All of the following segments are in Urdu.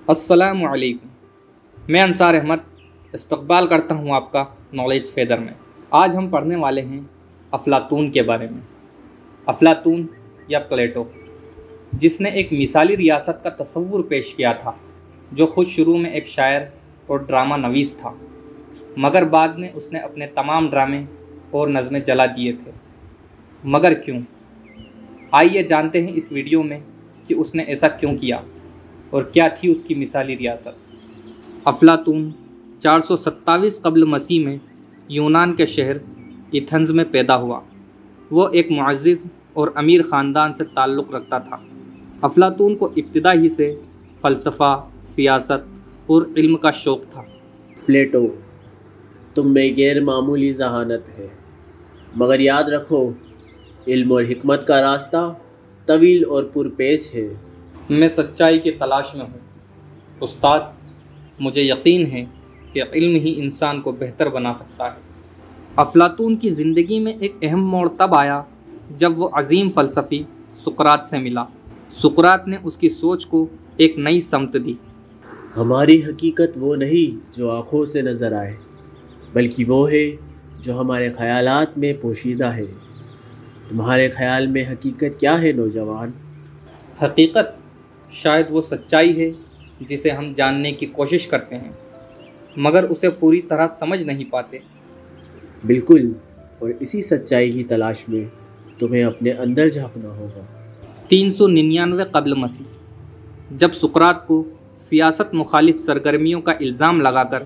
السلام علیکم، میں انصار احمد استقبال کرتا ہوں آپ کا نالج فیدر میں۔ آج ہم پڑھنے والے ہیں افلاطون کے بارے میں۔ افلاطون یا پلیٹو، جس نے ایک مثالی ریاست کا تصور پیش کیا تھا، جو خود شروع میں ایک شاعر اور ڈرامہ نویس تھا، مگر بعد میں اس نے اپنے تمام ڈرامے اور نظمیں جلا دیے تھے۔ مگر کیوں؟ آئیے جانتے ہیں اس ویڈیو میں کہ اس نے ایسا کیوں کیا اور کیا تھی اس کی مثالی ریاست۔ افلاطون 427 قبل مسیح میں یونان کے شہر ایتھنز میں پیدا ہوا۔ وہ ایک معزز اور امیر خاندان سے تعلق رکھتا تھا۔ افلاطون کو ابتدا ہی سے فلسفہ، سیاست اور علم کا شوق تھا۔ پلیٹو، تم میں غیر معمولی ذہانت ہے، مگر یاد رکھو علم اور حکمت کا راستہ طویل اور پرپیچ ہے۔ میں سچائی کی تلاش میں ہوں استاد۔ مجھے یقین ہے کہ علم ہی انسان کو بہتر بنا سکتا ہے۔ افلاطون کی زندگی میں ایک اہم موڑ تب آیا جب وہ عظیم فلسفی سقراط سے ملا۔ سقراط نے اس کی سوچ کو ایک نئی سمت دی۔ ہماری حقیقت وہ نہیں جو آنکھوں سے نظر آئے، بلکہ وہ ہے جو ہمارے خیالات میں پوشیدہ ہے۔ تمہارے خیال میں حقیقت کیا ہے نوجوان؟ حقیقت شاید وہ سچائی ہے جسے ہم جاننے کی کوشش کرتے ہیں، مگر اسے پوری طرح سمجھ نہیں پاتے۔ بالکل، اور اسی سچائی کی تلاش میں تمہیں اپنے اندر جھانکنا ہوگا۔ 399 قبل مسیح، جب سقراط کو سیاست مخالف سرگرمیوں کا الزام لگا کر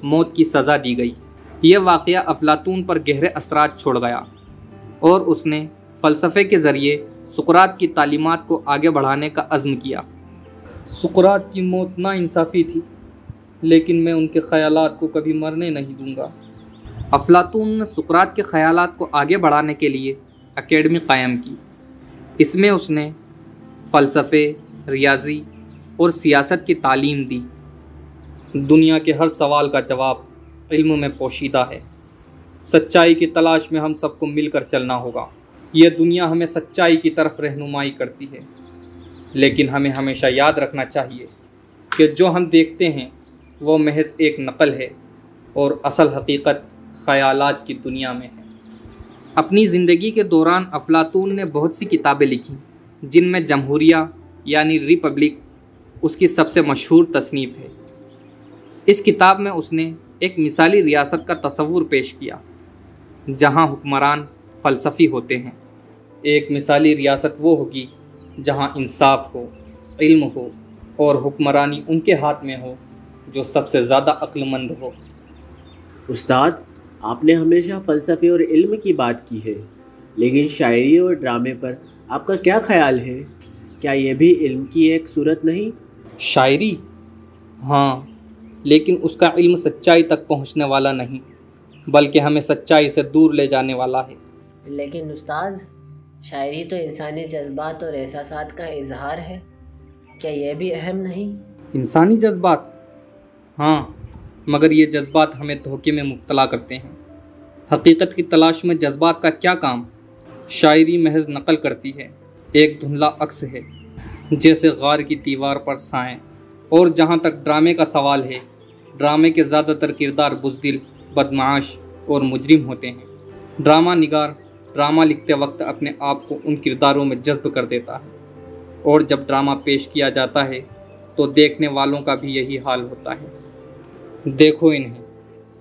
موت کی سزا دی گئی، یہ واقعہ افلاطون پر گہرے اثرات چھوڑ گیا اور اس نے فلسفے کے ذریعے سقراط کی تعلیمات کو آگے بڑھانے کا عزم کیا۔ سقراط کی موت ناانصافی تھی، لیکن میں ان کے خیالات کو کبھی مرنے نہیں دوں گا۔ افلاطون نے سقراط کے خیالات کو آگے بڑھانے کے لیے اکیڈمی قائم کی۔ اس میں اس نے فلسفے، ریاضی اور سیاست کی تعلیم دی۔ دنیا کے ہر سوال کا جواب علم میں پوشیدہ ہے۔ سچائی کی تلاش میں ہم سب کو مل کر چلنا ہوگا۔ یہ دنیا ہمیں سچائی کی طرف رہنمائی کرتی ہے، لیکن ہمیں ہمیشہ یاد رکھنا چاہیے کہ جو ہم دیکھتے ہیں وہ محض ایک نقل ہے اور اصل حقیقت خیالات کی دنیا میں ہے۔ اپنی زندگی کے دوران افلاطون نے بہت سی کتابیں لکھیں، جن میں جمہوریہ یعنی ریپبلک اس کی سب سے مشہور تصنیف ہے۔ اس کتاب میں اس نے ایک مثالی ریاست کا تصور پیش کیا جہاں حکمران فلسفی ہوتے ہیں۔ ایک مثالی ریاست وہ ہوگی جہاں انصاف ہو، علم ہو اور حکمرانی ان کے ہاتھ میں ہو جو سب سے زیادہ عقل مند ہو۔ استاد، آپ نے ہمیشہ فلسفے اور علم کی بات کی ہے، لیکن شاعری اور ڈرامے پر آپ کا کیا خیال ہے؟ کیا یہ بھی علم کی ایک صورت نہیں؟ شاعری؟ ہاں، لیکن اس کا علم سچائی تک پہنچنے والا نہیں، بلکہ ہمیں سچائی سے دور لے جانے والا ہے۔ لیکن استاد، شاعری تو انسانی جذبات اور احساسات کا اظہار ہے، کیا یہ بھی اہم نہیں؟ انسانی جذبات؟ ہاں، مگر یہ جذبات ہمیں دھوکے میں مبتلا کرتے ہیں۔ حقیقت کی تلاش میں جذبات کا کیا کام؟ شاعری محض نقل کرتی ہے، ایک دھندلا عکس ہے، جیسے غار کی دیوار پر سائیں۔ اور جہاں تک ڈرامے کا سوال ہے، ڈرامے کے زیادہ تر کردار بزدل، بدمعاش اور مجرم ہوتے ہیں۔ ڈرامہ نگار ڈرامہ لکھتے وقت اپنے آپ کو ان کرداروں میں جذب کر دیتا ہے، اور جب ڈرامہ پیش کیا جاتا ہے تو دیکھنے والوں کا بھی یہی حال ہوتا ہے۔ دیکھو انہیں،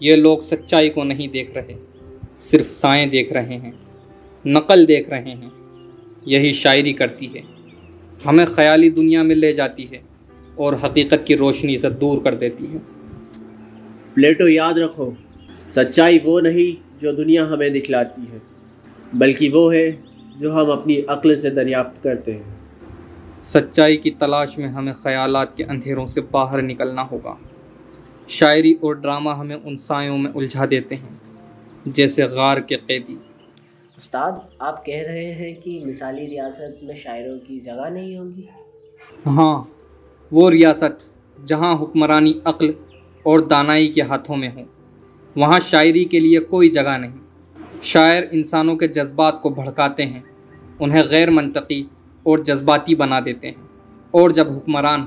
یہ لوگ سچائی کو نہیں دیکھ رہے، صرف سائیں دیکھ رہے ہیں، نقل دیکھ رہے ہیں۔ یہی شاعری کرتی ہے، ہمیں خیالی دنیا میں لے جاتی ہے اور حقیقت کی روشنی سے دور کر دیتی ہے۔ پلیٹو، یاد رکھو، سچائی وہ نہیں جو دنیا ہمیں دکھلاتی ہے، بلکہ وہ ہے جو ہم اپنی عقل سے دریافت کرتے ہیں۔ سچائی کی تلاش میں ہمیں خیالات کے اندھیروں سے باہر نکلنا ہوگا۔ شاعری اور ڈرامہ ہمیں ان سایوں میں الجھا دیتے ہیں جیسے غار کے قیدی۔ استاد، آپ کہہ رہے ہیں کہ مثالی ریاست میں شاعروں کی جگہ نہیں ہوگی؟ ہاں، وہ ریاست جہاں حکمرانی عقل اور دانائی کے ہاتھوں میں ہو، وہاں شاعری کے لیے کوئی جگہ نہیں۔ شاعر انسانوں کے جذبات کو بھڑکاتے ہیں، انہیں غیر منطقی اور جذباتی بنا دیتے ہیں، اور جب حکمران